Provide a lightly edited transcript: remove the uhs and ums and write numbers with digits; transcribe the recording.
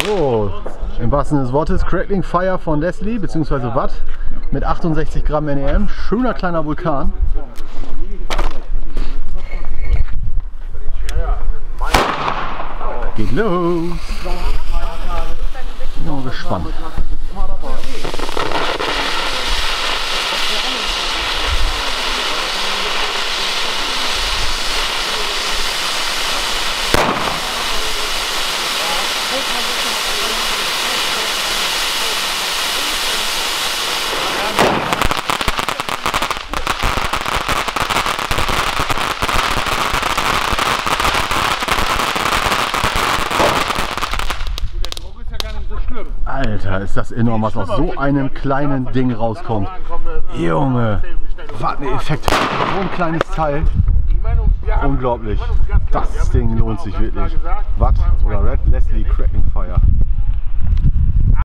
So, im wahrsten Sinne des Wortes, Crackling Fire von Leslie bzw. Watt mit 68 Gramm NEM. Schöner kleiner Vulkan. Geht los! Bin mal gespannt. Alter, ist das enorm, was aus so einem kleinen Ding rauskommt. Junge, was ein Effekt. So ein kleines Teil. Unglaublich. Das Ding lohnt sich wirklich. Watt oder Red Leslie.